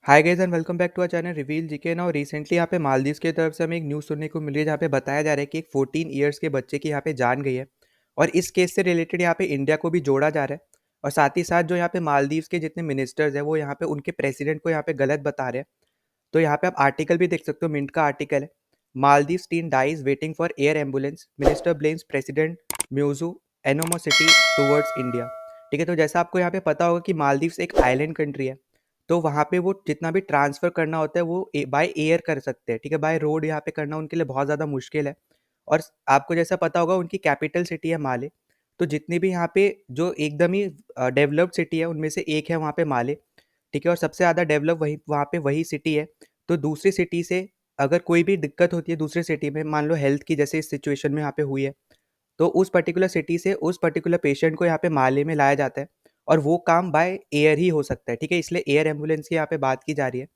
Hi guys and welcome back to our channel reveal GK. Now recently यहाँ पे मालदीव्स की तरफ से हमें एक न्यूज़ सुनने को मिली है जहाँ पे बताया जा रहा है कि एक 14 इयर्स के बच्चे की यहाँ पे जान गई है। और इस केस से रिलेटेड यहाँ पे इंडिया को भी जोड़ा जा रहा है। और साथ ही साथ जो यहाँ पे मालदीव्स के जितने मिनिस्टर्स हैं वो यहाँ पे उनके प्रेसिडेंट को यहाँ पे गलत बता रहे हैं। तो यहाँ पे आप आर्टिकल भी देख सकते हो, मिंट का आर्टिकल है। Maldives teen dies waiting for air ambulance, minister blames president Muizzu animosity towards India. ठीक है, तो जैसा आपको यहाँ पे पता होगा कि मालदीव्स एक आइलैंड कंट्री है। तो वहाँ पे वो जितना भी ट्रांसफ़र करना होता है वो बाय एयर कर सकते हैं। ठीक है, बाय रोड यहाँ पे करना उनके लिए बहुत ज़्यादा मुश्किल है। और आपको जैसा पता होगा उनकी कैपिटल सिटी है माले। तो जितनी भी यहाँ पे जो एकदम ही डेवलप्ड सिटी है उनमें से एक है वहाँ पे माले। ठीक है, और सबसे ज़्यादा डेवलप वही वहाँ पे वही सिटी है। तो दूसरी सिटी से अगर कोई भी दिक्कत होती है दूसरी सिटी में, मान लो हेल्थ की, जैसे इस सिचुएशन में यहाँ पे हुई है, तो उस पर्टिकुलर सिटी से उस पर्टिकुलर पेशेंट को यहाँ पे माले में लाया जाता है। और वो काम बाय एयर ही हो सकता है। ठीक है, इसलिए एयर एम्बुलेंस की यहाँ पे बात की जा रही है।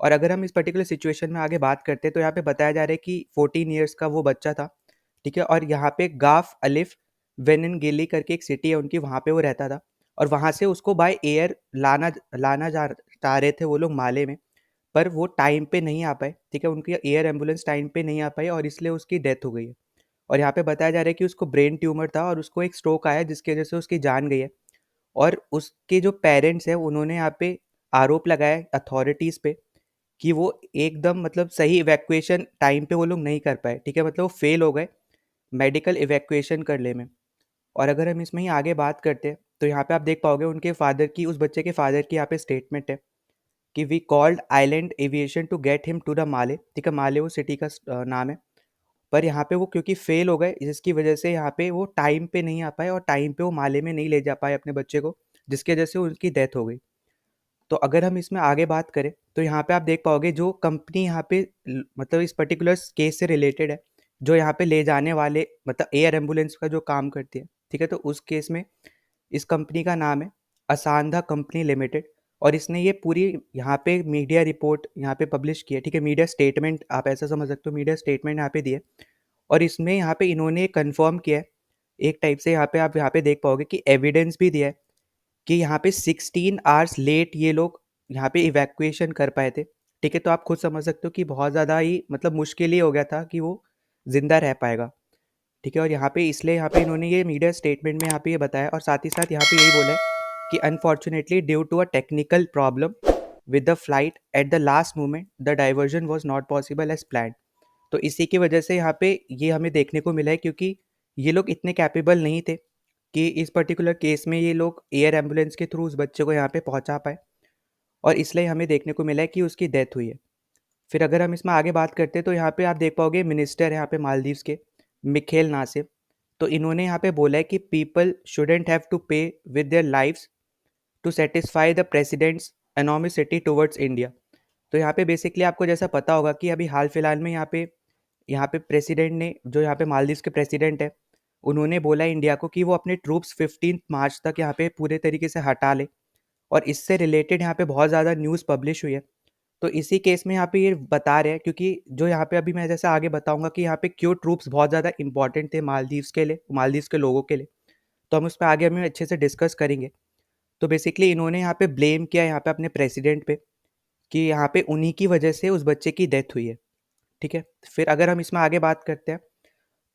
और अगर हम इस पर्टिकुलर सिचुएशन में आगे बात करते हैं तो यहाँ पे बताया जा रहा है कि 14 ईयर्स का वो बच्चा था। ठीक है, और यहाँ पे गाफ अलिफ वेनिन गिली करके एक सिटी है उनकी, वहाँ पे वो रहता था। और वहाँ से उसको बाय एयर लाना लाना जा रहे थे वो लोग माले में। पर वो टाइम पे नहीं आ पाए। ठीक है, उनकी एयर एम्बुलेंस टाइम पे नहीं आ पाई और इसलिए उसकी डेथ हो गई है। और यहाँ पे बताया जा रहा है कि उसको ब्रेन ट्यूमर था और उसको एक स्ट्रोक आया जिसकी वजह से उसकी जान गई है। और उसके जो पेरेंट्स हैं उन्होंने यहाँ पे आरोप लगाया अथॉरिटीज़ पे कि वो एकदम मतलब सही इवैक्यूएशन टाइम पे वो लोग नहीं कर पाए। ठीक है, मतलब वो फेल हो गए मेडिकल इवैक्यूएशन करने में। और अगर हम इसमें ही आगे बात करते हैं तो यहाँ पे आप देख पाओगे उनके फादर की, उस बच्चे के फादर की यहाँ पे स्टेटमेंट है कि we called Island Aviation to get him to the Male. ठीक है, माले वो सिटी का नाम है। पर यहाँ पे वो क्योंकि फेल हो गए जिसकी वजह से यहाँ पे वो टाइम पे नहीं आ पाए और टाइम पे वो माले में नहीं ले जा पाए अपने बच्चे को, जिसकी वजह से उनकी डेथ हो गई। तो अगर हम इसमें आगे बात करें तो यहाँ पे आप देख पाओगे जो कंपनी यहाँ पे मतलब इस पर्टिकुलर केस से रिलेटेड है, जो यहाँ पे ले जाने वाले मतलब एयर एम्बुलेंस का जो काम करती है। ठीक है, तो उस केस में इस कंपनी का नाम है असांधा कंपनी लिमिटेड। और इसने ये पूरी यहाँ पे मीडिया रिपोर्ट यहाँ पे पब्लिश की है। ठीक है, मीडिया स्टेटमेंट आप ऐसा समझ सकते हो, मीडिया स्टेटमेंट यहाँ पे दिए। और इसमें यहाँ पे इन्होंने कंफर्म किया है एक टाइप से, यहाँ पे आप यहाँ पे देख पाओगे कि एविडेंस भी दिया है कि यहाँ पे 16 आवर्स लेट ये लोग यहाँ पे इवैक्यूएशन कर पाए थे। ठीक है, तो आप खुद समझ सकते हो कि बहुत ज़्यादा ही मतलब मुश्किल ही हो गया था कि वो ज़िंदा रह पाएगा। ठीक है, और यहाँ पे इसलिए यहाँ पे इन्होंने ये मीडिया स्टेटमेंट में यहाँ पे ये बताया और साथ ही साथ यहाँ पे यही बोला है कि unfortunately due to a technical problem with the flight at the last moment the diversion was not possible as planned. तो इसी की वजह से यहाँ पे ये हमें देखने को मिला है, क्योंकि ये लोग इतने कैपेबल नहीं थे कि इस पर्टिकुलर केस में ये लोग एयर एम्बुलेंस के थ्रू उस बच्चे को यहाँ पे पहुँचा पाए। और इसलिए हमें देखने को मिला है कि उसकी डेथ हुई है। फिर अगर हम इसमें आगे बात करते हैं तो यहाँ पे आप देख पाओगे मिनिस्टर है यहाँ पे मालदीव्स के, मिखेल नासिर। तो इन्होंने यहाँ पे बोला है कि people shouldn't have to pay with their lives to satisfy the president's animosity towards India. तो यहाँ पे बेसिकली आपको जैसा पता होगा कि अभी हाल फिलहाल में यहाँ पे प्रेसिडेंट ने, जो यहाँ पे मालदीव्स के प्रेसिडेंट है, उन्होंने बोला इंडिया को कि वो अपने ट्रूप्स 15 मार्च तक यहाँ पे पूरे तरीके से हटा ले। और इससे रिलेटेड यहाँ पे बहुत ज़्यादा न्यूज़ पब्लिश हुई है। तो इसी केस में यहाँ पे ये बता रहे हैं, क्योंकि जो यहाँ पे अभी मैं जैसे आगे बताऊंगा कि यहाँ पे क्यों ट्रूप्स बहुत ज़्यादा इंपॉर्टेंट थे मालदीव्स के लिए, मालदीव्स के लोगों के लिए। तो हम उस पर आगे हमें अच्छे से डिस्कस करेंगे। तो बेसिकली इन्होंने यहाँ पे ब्लेम किया यहाँ पे अपने प्रेसिडेंट पे कि यहाँ पे उन्हीं की वजह से उस बच्चे की डेथ हुई है। ठीक है, फिर अगर हम इसमें आगे बात करते हैं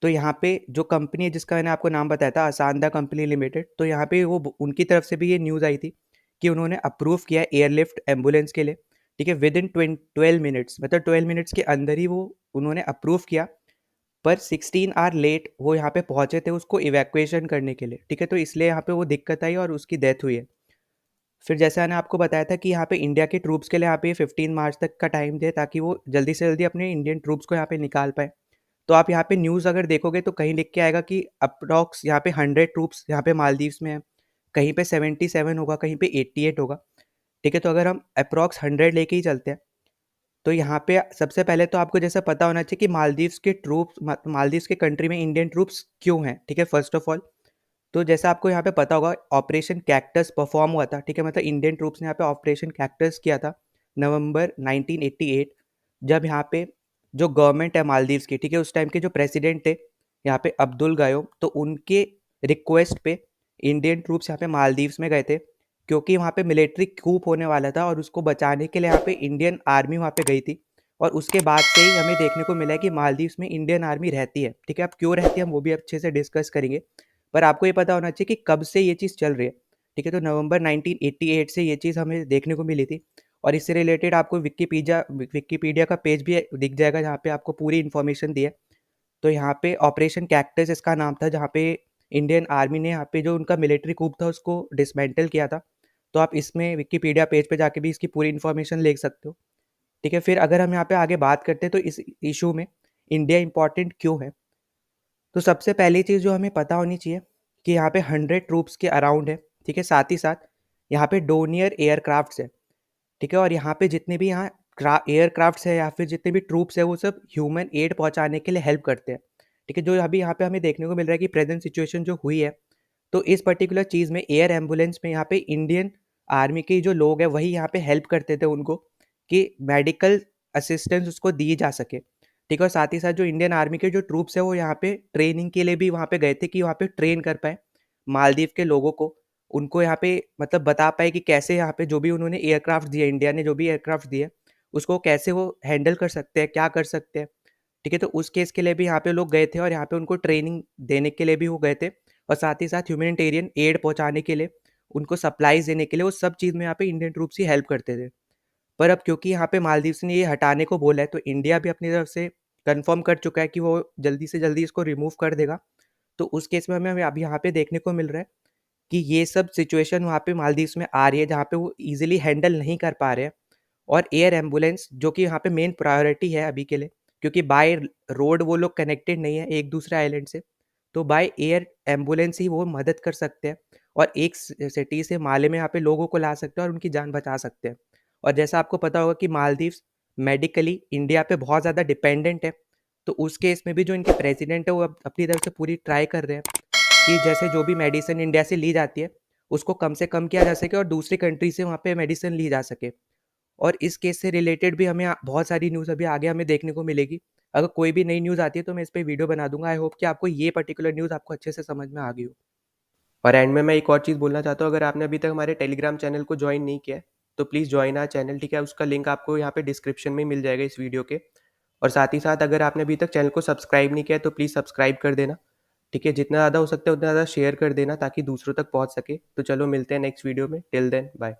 तो यहाँ पे जो कंपनी है जिसका मैंने आपको नाम बताया था, आसानदा कंपनी लिमिटेड, तो यहाँ पे वो उनकी तरफ से भी ये न्यूज़ आई थी कि उन्होंने अप्रूव किया है एयरलिफ्ट एम्बुलेंस के लिए। ठीक है, विद इन 12 मिनट्स, मतलब 12 मिनट्स के अंदर ही वो उन्होंने अप्रूव किया। पर 16 आवर लेट वो यहाँ पे पहुँचे थे उसको इवैक्यूएशन करने के लिए। ठीक है, तो इसलिए यहाँ पे वो दिक्कत आई और उसकी डेथ हुई है। फिर जैसे मैंने आपको बताया था कि यहाँ पे इंडिया के ट्रूप्स के लिए यहाँ पे 15 मार्च तक का टाइम दिया ताकि वो जल्दी से जल्दी अपने इंडियन ट्रूप्स को यहाँ पे निकाल पाए। तो आप यहाँ पे न्यूज़ अगर देखोगे तो कहीं लिख के आएगा कि अप्रॉक्स यहाँ पे 100 ट्रूप्स यहाँ पे मालदीव्स में है, कहीं पे 77 होगा, कहीं पे 88 होगा। ठीक है, तो अगर हम अप्रॉक्स 100 लेके ही चलते हैं तो यहाँ पे सबसे पहले तो आपको जैसा पता होना चाहिए कि मालदीव्स के ट्रूप्स, मालदीव्स के कंट्री में इंडियन ट्रूप्स क्यों हैं। ठीक है, फर्स्ट ऑफ ऑल तो जैसा आपको यहाँ पे पता होगा ऑपरेशन कैक्टस परफॉर्म हुआ था। ठीक है, मतलब इंडियन ट्रूप्स ने यहाँ पे ऑपरेशन कैक्टस किया था नवंबर 1988, जब यहाँ पे जो गवर्नमेंट है मालदीव्स की, ठीक है, उस टाइम के जो प्रेसिडेंट थे यहाँ पे अब्दुल गायोम, तो उनके रिक्वेस्ट पे इंडियन ट्रूप्स यहाँ पे मालदीव्स में गए थे क्योंकि वहाँ पे मिलिट्री कूप होने वाला था और उसको बचाने के लिए यहाँ पे इंडियन आर्मी वहाँ पे गई थी। और उसके बाद से ही हमें देखने को मिला है कि मालदीव्स में इंडियन आर्मी रहती है। ठीक है, अब क्यों रहती है हम वो भी अच्छे से डिस्कस करेंगे। पर आपको ये पता होना चाहिए कि कब से ये चीज़ चल रही है। ठीक है, तो नवंबर 1988 से ये चीज़ हमें देखने को मिली थी। और इससे रिलेटेड आपको विकिपीडिया का पेज भी दिख जाएगा जहाँ पे आपको पूरी इन्फॉर्मेशन दी है। तो यहाँ पे ऑपरेशन कैक्टस इसका नाम था, जहाँ पे इंडियन आर्मी ने यहाँ पे जो उनका मिलिट्री कूप था उसको डिसमेंटल किया था। तो आप इसमें विकिपीडिया पेज पे जाके भी इसकी पूरी इन्फॉर्मेशन ले सकते हो। ठीक है, फिर अगर हम यहाँ पे आगे बात करते हैं तो इस इशू में इंडिया इंपॉर्टेंट क्यों है। तो सबसे पहली चीज़ जो हमें पता होनी चाहिए कि यहाँ पे 100 ट्रूप्स के अराउंड है। ठीक है, साथ ही साथ यहाँ पे डोनियर एयरक्राफ्ट्स है। ठीक है, और यहाँ पे जितने भी यहाँ एयरक्राफ्ट्स है या फिर जितने भी ट्रूप्स है वो सब ह्यूमन एड पहुँचाने के लिए हेल्प करते हैं। ठीक है, जो अभी यहाँ पे हमें देखने को मिल रहा है कि प्रेजेंट सिचुएशन जो हुई है, तो इस पर्टिकुलर चीज़ में एयर एम्बुलेंस में यहाँ पे इंडियन आर्मी के जो लोग हैं वही यहाँ पे हेल्प करते थे उनको कि मेडिकल असिस्टेंस उसको दी जा सके। ठीक है, और साथ ही साथ जो इंडियन आर्मी के जो ट्रूप्स है वो यहाँ पे ट्रेनिंग के लिए भी वहाँ पे गए थे कि वहाँ पे ट्रेन कर पाए मालदीव के लोगों को। उनको यहाँ पे मतलब बता पाए कि कैसे यहाँ पे जो भी उन्होंने एयरक्राफ्ट दिए, इंडिया ने जो भी एयरक्राफ्ट दिए, उसको कैसे वो हैंडल कर सकते हैं, क्या कर सकते हैं। ठीक है, तो उस केस के लिए भी यहाँ पे लोग गए थे और यहाँ पे उनको ट्रेनिंग देने के लिए भी वो गए थे। और साथ ही साथ ह्यूमैनिटेरियन एड पहुँचाने के लिए, उनको सप्लाईज देने के लिए, वो सब चीज़ में यहाँ पे इंडियन ट्रूप्स ही हेल्प करते थे। पर अब क्योंकि यहाँ पे मालदीव्स ने ये हटाने को बोला है, तो इंडिया भी अपनी तरफ से कंफर्म कर चुका है कि वो जल्दी से जल्दी इसको रिमूव कर देगा। तो उस केस में हमें अभी यहाँ पे देखने को मिल रहा है कि ये सब सिचुएशन वहाँ पे मालदीव्स में आ रही है जहाँ पे वो ईजिली हैंडल नहीं कर पा रहे हैं। और एयर एम्बुलेंस जो कि यहाँ पे मेन प्रायोरिटी है अभी के लिए, क्योंकि बाय रोड वो लोग कनेक्टेड नहीं है एक दूसरे आइलैंड से, तो बाय एयर एम्बुलेंस ही वो मदद कर सकते हैं और एक सिटी से माले में यहाँ पे लोगों को ला सकते हैं और उनकी जान बचा सकते हैं। और जैसा आपको पता होगा कि मालदीव्स मेडिकली इंडिया पे बहुत ज़्यादा डिपेंडेंट है। तो उस केस में भी जो इनके प्रेसिडेंट है वो अपनी तरफ से पूरी ट्राई कर रहे हैं कि जैसे जो भी मेडिसिन इंडिया से ली जाती है उसको कम से कम किया जा सके और दूसरी कंट्री से वहाँ पे मेडिसिन ली जा सके। और इस केस से रिलेटेड भी हमें बहुत सारी न्यूज़ अभी आगे हमें देखने को मिलेगी। अगर कोई भी नई न्यूज़ आती है तो मैं इस पे वीडियो बना दूंगा। आई होप कि आपको ये पर्टिकुलर न्यूज़ आपको अच्छे से समझ में आ गई हो। और एंड में मैं एक और चीज़ बोलना चाहता हूँ, अगर आपने अभी तक हमारे टेलीग्राम चैनल को ज्वाइन नहीं किया है तो प्लीज़ ज्वाइन आवर चैनल। ठीक है, उसका लिंक आपको यहाँ पे डिस्क्रिप्शन में मिल जाएगा इस वीडियो के। और साथ ही साथ अगर आपने अभी तक चैनल को सब्सक्राइब नहीं किया है तो प्लीज़ सब्सक्राइब कर देना। ठीक है, जितना ज़्यादा हो सकता है उतना ज़्यादा शेयर कर देना ताकि दूसरों तक पहुँच सके। तो चलो मिलते हैं नेक्स्ट वीडियो में। Till then bye.